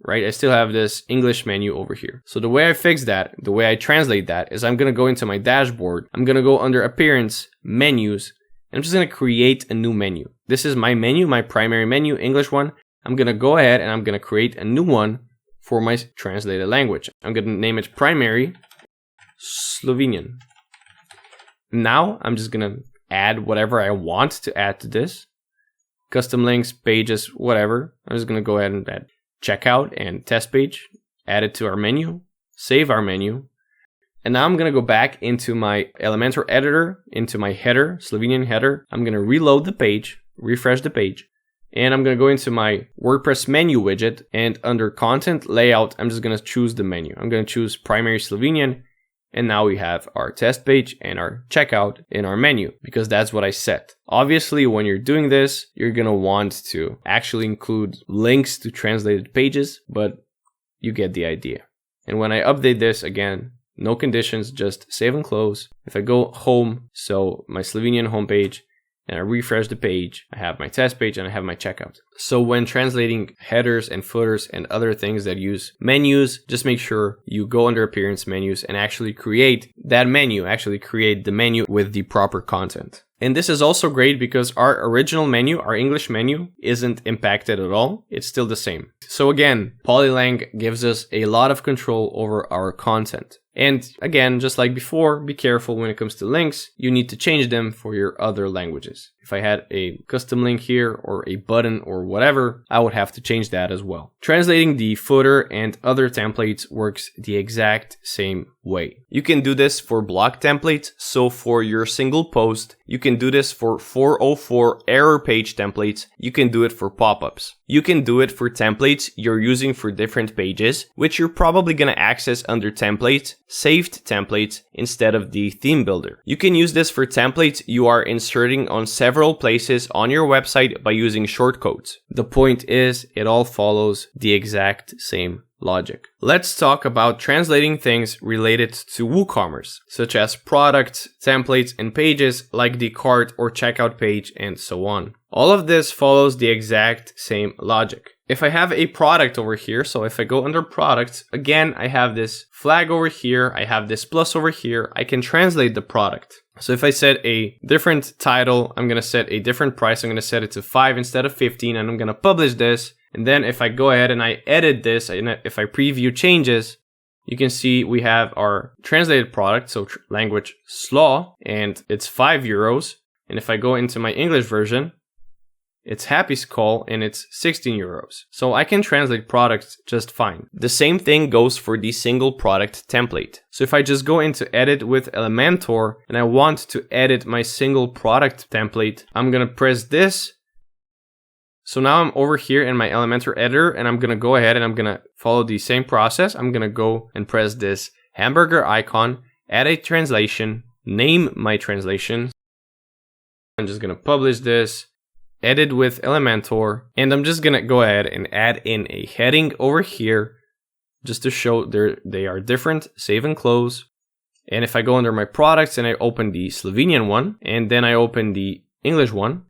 Right? I still have this English menu over here. So the way I fix that, the way I translate that is I'm going to go into my dashboard. I'm going to go under appearance, menus, and I'm just going to create a new menu. This is my menu, my primary menu, English one. I'm going to go ahead and I'm going to create a new one for my translated language. I'm going to name it primary Slovenian. Now I'm just going to add whatever I want to add to this. Custom links, pages, whatever. I'm just going to go ahead and add checkout and test page, add it to our menu, save our menu. And now I'm going to go back into my Elementor editor, into my header, Slovenian header. I'm going to reload the page, refresh the page, and I'm going to go into my WordPress menu widget, and under content layout, I'm just going to choose the menu. I'm going to choose primary Slovenian, and now we have our test page and our checkout in our menu because that's what I set. Obviously, when you're doing this, you're going to want to actually include links to translated pages, but you get the idea. And when I update this again, no conditions, just save and close. If I go home, so my Slovenian homepage, and I refresh the page, I have my test page and I have my checkout. So when translating headers and footers and other things that use menus, just make sure you go under appearance menus and actually create that menu, actually create the menu with the proper content. And this is also great because our original menu, our English menu, isn't impacted at all. It's still the same. So again, Polylang gives us a lot of control over our content. And again, just like before, be careful when it comes to links. You need to change them for your other languages. If I had a custom link here or a button or whatever, I would have to change that as well. Translating the footer and other templates works the exact same way. You can do this for block templates. So for your single post, you can do this for 404 error page templates. You can do it for pop-ups. You can do it for templates you're using for different pages, which you're probably going to access under templates, saved templates, instead of the theme builder. You can use this for templates you are inserting on several places on your website by using shortcodes. The point is, it all follows the exact same logic. Let's talk about translating things related to WooCommerce, such as products, templates, and pages like the cart or checkout page and so on. All of this follows the exact same logic. If I have a product over here, so if I go under products, again, I have this flag over here, I have this plus over here, I can translate the product. So if I set a different title, I'm going to set a different price, I'm going to set it to 5 instead of 15, and I'm going to publish this. And then if I go ahead and I edit this, and if I preview changes, you can see we have our translated product, so language SLAW, and it's €5. And if I go into my English version, it's Happy Skull and it's €16. So I can translate products just fine. The same thing goes for the single product template. So if I just go into edit with Elementor and I want to edit my single product template, I'm going to press this. So now I'm over here in my Elementor editor and I'm going to go ahead and I'm going to follow the same process. I'm going to go and press this hamburger icon, add a translation, name my translation. I'm just gonna publish this, edit with Elementor, and I'm just gonna go ahead and add in a heading over here just to show they are different, save and close. And if I go under my products and I open the Slovenian one, and then I open the English one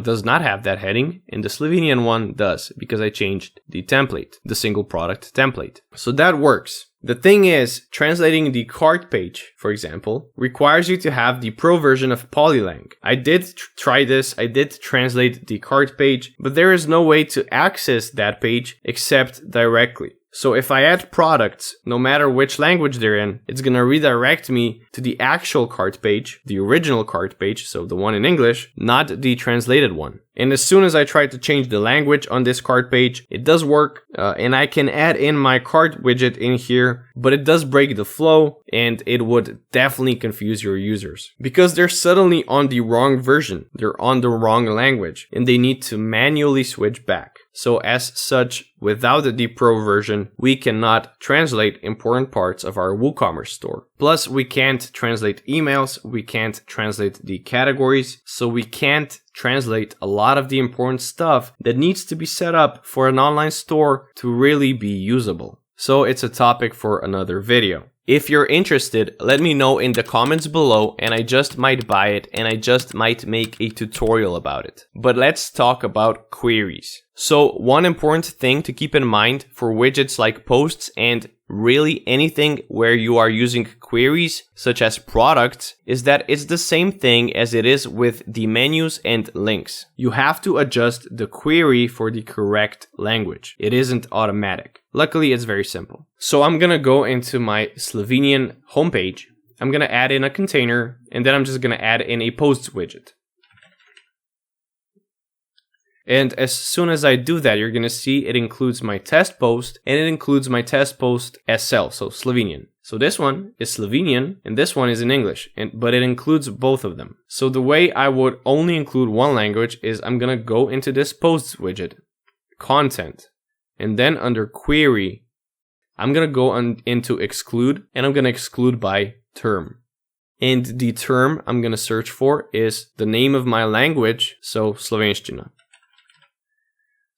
does not have that heading, and the Slovenian one does, because I changed the template, the single product template. So that works. The thing is, translating the cart page, for example, requires you to have the pro version of Polylang. I did try this, I did translate the cart page, but there is no way to access that page except directly. So if I add products, no matter which language they're in, it's going to redirect me to the actual cart page, the original cart page, so the one in English, not the translated one. And as soon as I try to change the language on this cart page, it does work, and I can add in my cart widget in here, but it does break the flow, and it would definitely confuse your users. Because they're suddenly on the wrong version, they're on the wrong language, and they need to manually switch back. So as such, without the pro version, we cannot translate important parts of our WooCommerce store. Plus, we can't translate emails, we can't translate the categories, so we can't translate a lot of the important stuff that needs to be set up for an online store to really be usable. So it's a topic for another video. If you're interested, let me know in the comments below, and I just might buy it and I just might make a tutorial about it. But let's talk about queries. So one important thing to keep in mind for widgets like posts and really anything where you are using queries such as products is that it's the same thing as it is with the menus and links. You have to adjust the query for the correct language. It isn't automatic. Luckily, it's very simple. So I'm gonna go into my Slovenian homepage. I'm gonna add in a container, and then I'm just gonna add in a posts widget. And as soon as I do that, you're going to see it includes my test post, and it includes my test post SL, so Slovenian. So this one is Slovenian and this one is in English, but it includes both of them. So the way I would only include one language is I'm going to go into this posts widget, content, and then under query, I'm going to go into exclude, and I'm going to exclude by term. And the term I'm going to search for is the name of my language, so Slovenština.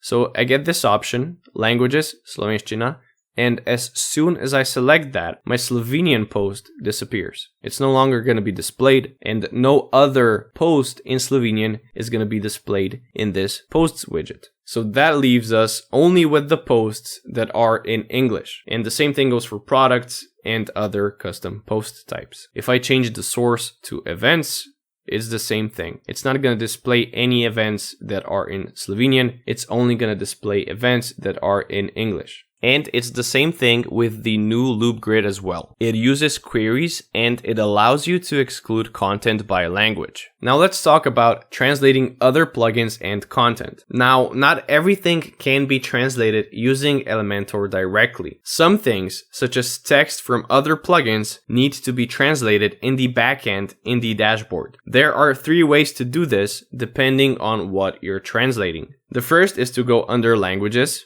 So I get this option, languages, Slovenština, and as soon as I select that, my Slovenian post disappears. It's no longer going to be displayed, and no other post in Slovenian is going to be displayed in this posts widget. So that leaves us only with the posts that are in English. And the same thing goes for products and other custom post types. If I change the source to events, it's the same thing. It's not going to display any events that are in Slovenian. It's only going to display events that are in English. And it's the same thing with the new loop grid as well. It uses queries and it allows you to exclude content by language. Now let's talk about translating other plugins and content. Now, not everything can be translated using Elementor directly. Some things, such as text from other plugins, need to be translated in the backend in the dashboard. There are 3 ways to do this depending on what you're translating. The first is to go under languages,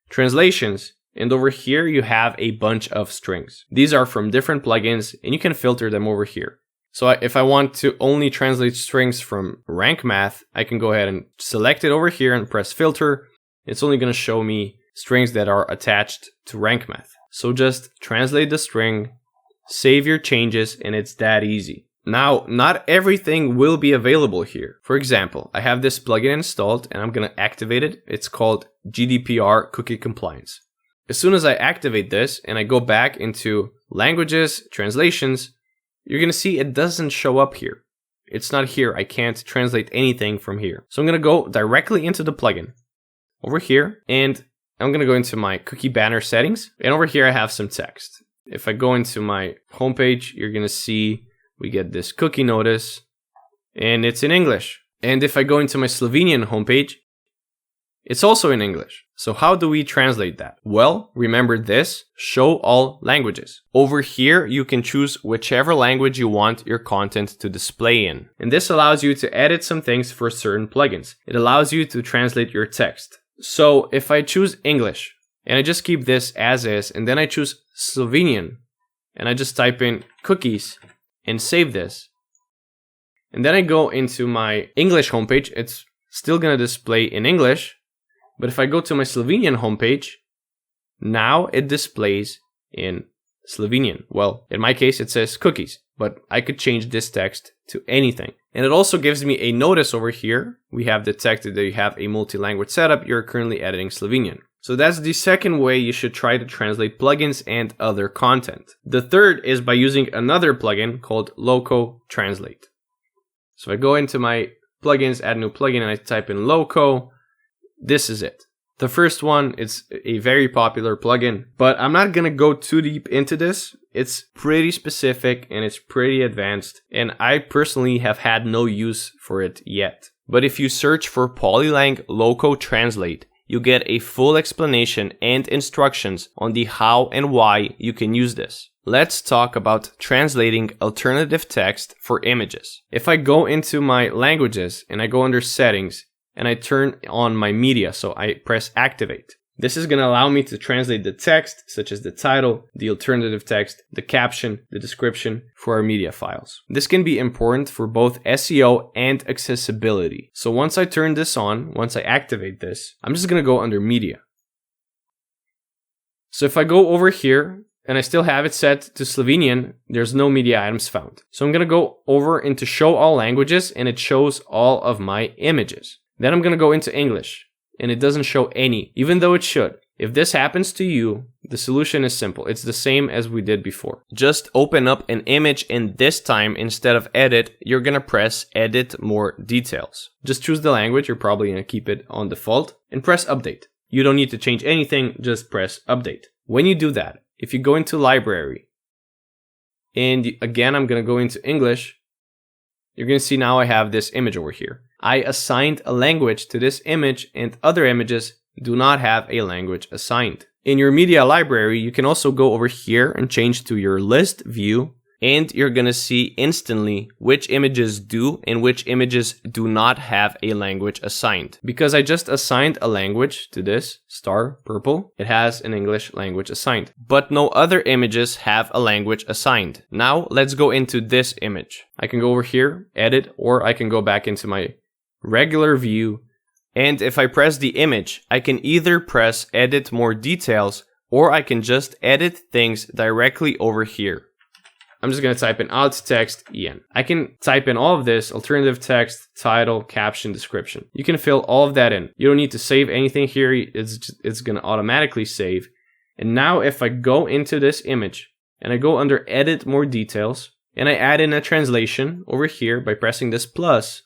translations, and over here you have a bunch of strings. These are from different plugins and you can filter them over here. So if I want to only translate strings from rank math, I can go ahead and select it over here and press filter. It's only going to show me strings that are attached to rank math. So just translate the string, save your changes, and it's that easy. Now, not everything will be available here. For example, I have this plugin installed and I'm going to activate it. It's called GDPR Cookie Compliance. As soon as I activate this and I go back into languages, translations, you're going to see it doesn't show up here. It's not here. I can't translate anything from here. So I'm going to go directly into the plugin over here, and I'm going to go into my cookie banner settings. And over here, I have some text. If I go into my homepage, you're going to see we get this cookie notice, and it's in English. And if I go into my Slovenian homepage, it's also in English. So how do we translate that? Well, remember this, show all languages. Over here, you can choose whichever language you want your content to display in. And this allows you to edit some things for certain plugins. It allows you to translate your text. So if I choose English, and I just keep this as is, and then I choose Slovenian, and I just type in cookies, and save this. And then I go into my English homepage. It's still going to display in English. But if I go to my Slovenian homepage, now it displays in Slovenian. Well, in my case, it says cookies, but I could change this text to anything. And it also gives me a notice over here. We have detected that you have a multi-language setup. You're currently editing Slovenian. So that's the second way you should try to translate plugins and other content. The third is by using another plugin called Loco Translate. So if I go into my plugins, add new plugin, and I type in Loco, this is it. The first one, it's a very popular plugin, but I'm not going to go too deep into this. It's pretty specific and it's pretty advanced, and I personally have had no use for it yet. But if you search for Polylang Loco Translate, you get a full explanation and instructions on the how and why you can use this. Let's talk about translating alternative text for images. If I go into my languages and I go under settings and I turn on my media, so I press activate. This is going to allow me to translate the text, such as the title, the alternative text, the caption, the description for our media files. This can be important for both SEO and accessibility. So once I turn this on, once I activate this, I'm just going to go under media. So if I go over here and I still have it set to Slovenian, there's no media items found. So I'm going to go over into show all languages and it shows all of my images. Then I'm going to go into English. And it doesn't show any, even though it should. If this happens to you, the solution is simple. It's the same as we did before. Just open up an image, and this time, instead of edit, you're going to press edit more details. Just choose the language. You're probably going to keep it on default and press update. You don't need to change anything. Just press update. When you do that, if you go into library, and again, I'm going to go into English, you're going to see now I have this image over here. I assigned a language to this image, and other images do not have a language assigned. In your media library, you can also go over here and change to your list view, and you're going to see instantly which images do and which images do not have a language assigned. Because I just assigned a language to this star purple, it has an English language assigned. But no other images have a language assigned. Now let's go into this image. I can go over here, edit, or I can go back into my regular view, and if I press the image, I can either press edit more details, or I can just edit things directly over here. I'm just going to type in alt text en. I can type in all of this, alternative text, title, caption, description. You can fill all of that in. You don't need to save anything here. It's going to automatically save. And now if I go into this image and I go under edit more details and I add in a translation over here by pressing this plus,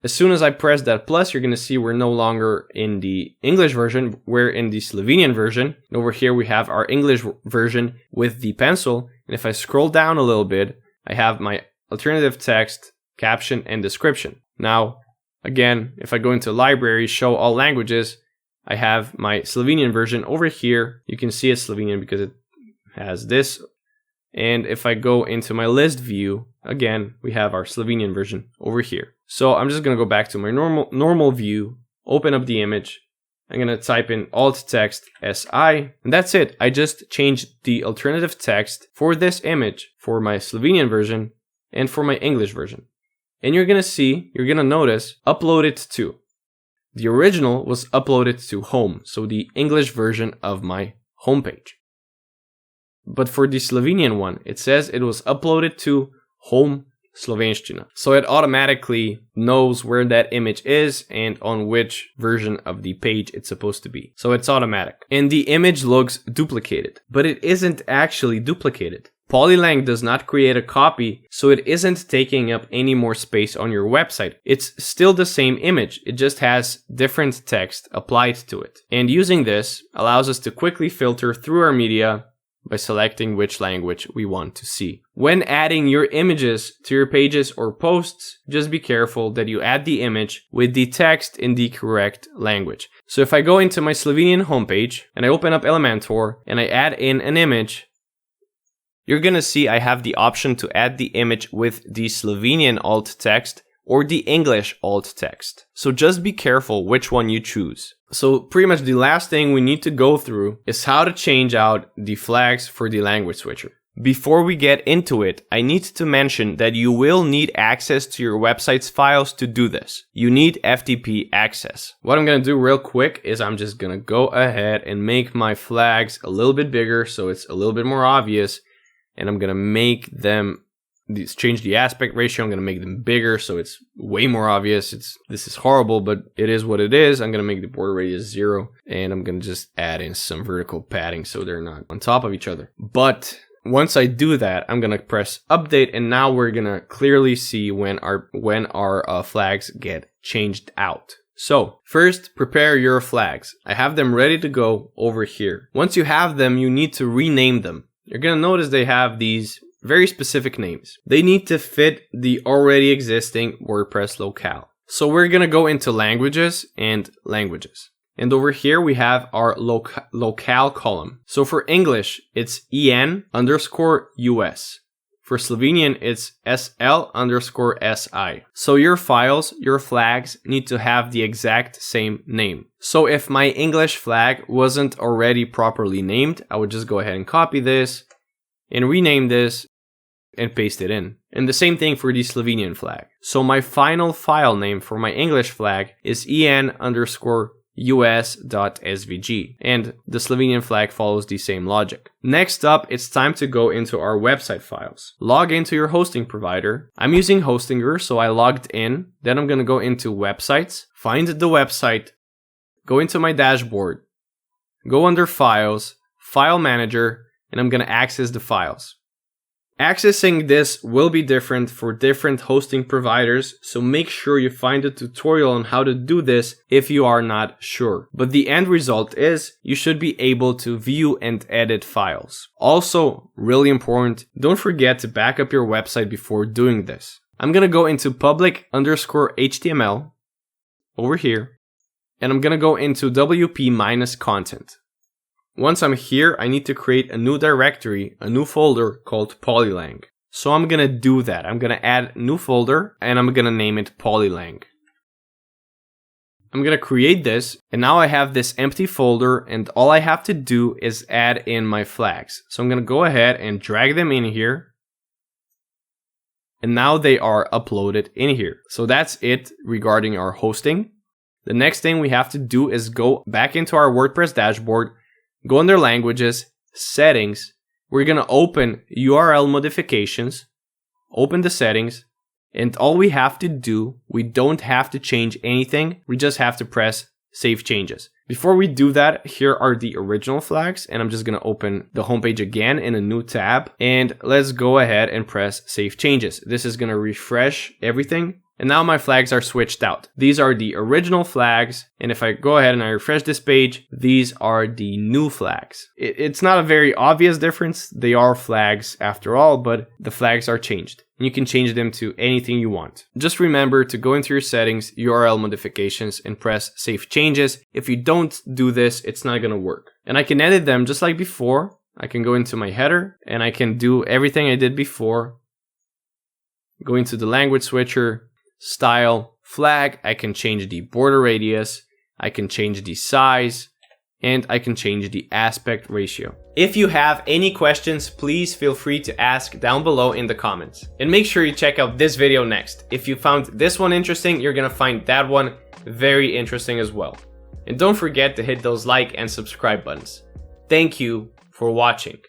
as soon as I press that plus, you're going to see we're no longer in the English version, we're in the Slovenian version. And over here we have our English version with the pencil. And if I scroll down a little bit, I have my alternative text, caption, and description. Now, again, if I go into library, show all languages, I have my Slovenian version over here. You can see it's Slovenian because it has this. And if I go into my list view, again, we have our Slovenian version over here. So I'm just going to go back to my normal view, open up the image. I'm going to type in alt text SI, and that's it. I just changed the alternative text for this image for my Slovenian version and for my English version. And you're going to notice, uploaded to. The original was uploaded to home, so the English version of my homepage. But for the Slovenian one, it says it was uploaded to home Slovenština. So it automatically knows where that image is and on which version of the page it's supposed to be. So it's automatic. And the image looks duplicated, but it isn't actually duplicated. Polylang does not create a copy, so it isn't taking up any more space on your website. It's still the same image, it just has different text applied to it. And using this allows us to quickly filter through our media by selecting which language we want to see. When adding your images to your pages or posts, just be careful that you add the image with the text in the correct language. So if I go into my Slovenian homepage and I open up Elementor and I add in an image, you're going to see I have the option to add the image with the Slovenian alt text or the English alt text. So just be careful which one you choose. So pretty much the last thing we need to go through is how to change out the flags for the language switcher. Before we get into it, I need to mention that you will need access to your website's files to do this. You need FTP access. What I'm going to do real quick is I'm just going to go ahead and make my flags a little bit bigger so it's a little bit more obvious. And I'm going to make them, change the aspect ratio. I'm going to make them bigger so it's way more obvious. This is horrible, but it is what it is. I'm going to make the border radius 0. And I'm going to just add in some vertical padding so they're not on top of each other. But once I do that, I'm going to press update, and now we're going to clearly see when our flags get changed out. So first, prepare your flags. I have them ready to go over here. Once you have them, you need to rename them. You're going to notice they have these very specific names. They need to fit the already existing WordPress locale. So we're going to go into languages and languages. And over here, we have our locale column. So for English, it's EN_US. For Slovenian, it's SL_SI. So your files, your flags need to have the exact same name. So if my English flag wasn't already properly named, I would just go ahead and copy this and rename this and paste it in. And the same thing for the Slovenian flag. So my final file name for my English flag is EN_US.svg, and the Slovenian flag follows the same logic. Next up, it's time to go into our website files. Log into your hosting provider. I'm using Hostinger, so I logged in. Then I'm going to go into websites, find the website, go into my dashboard, go under files, file manager, and I'm going to access the files. Accessing this will be different for different hosting providers, so make sure you find a tutorial on how to do this if you are not sure. But the end result is you should be able to view and edit files. Also, really important, don't forget to back up your website before doing this. I'm going to go into public_HTML over here, and I'm going to go into WP-content. Once I'm here, I need to create a new directory, a new folder called Polylang. So I'm going to do that. I'm going to add a new folder and I'm going to name it Polylang. I'm going to create this, and now I have this empty folder, and all I have to do is add in my flags. So I'm going to go ahead and drag them in here. And now they are uploaded in here. So that's it regarding our hosting. The next thing we have to do is go back into our WordPress dashboard. Go under languages, settings. We're going to open URL modifications, open the settings, and all we have to do, we don't have to change anything. We just have to press save changes. Before we do that, here are the original flags, and I'm just going to open the homepage again in a new tab, and let's go ahead and press save changes. This is going to refresh everything. And now my flags are switched out. These are the original flags. And if I go ahead and I refresh this page, these are the new flags. It's not a very obvious difference. They are flags after all, but the flags are changed. And you can change them to anything you want. Just remember to go into your settings, URL modifications, and press save changes. If you don't do this, it's not going to work. And I can edit them just like before. I can go into my header and I can do everything I did before. Go into the language switcher. Style, flag, I can change the border radius, I can change the size, and I can change the aspect ratio. If you have any questions, please feel free to ask down below in the comments. And make sure you check out this video next. If you found this one interesting, you're gonna find that one very interesting as well. And don't forget to hit those like and subscribe buttons. Thank you for watching.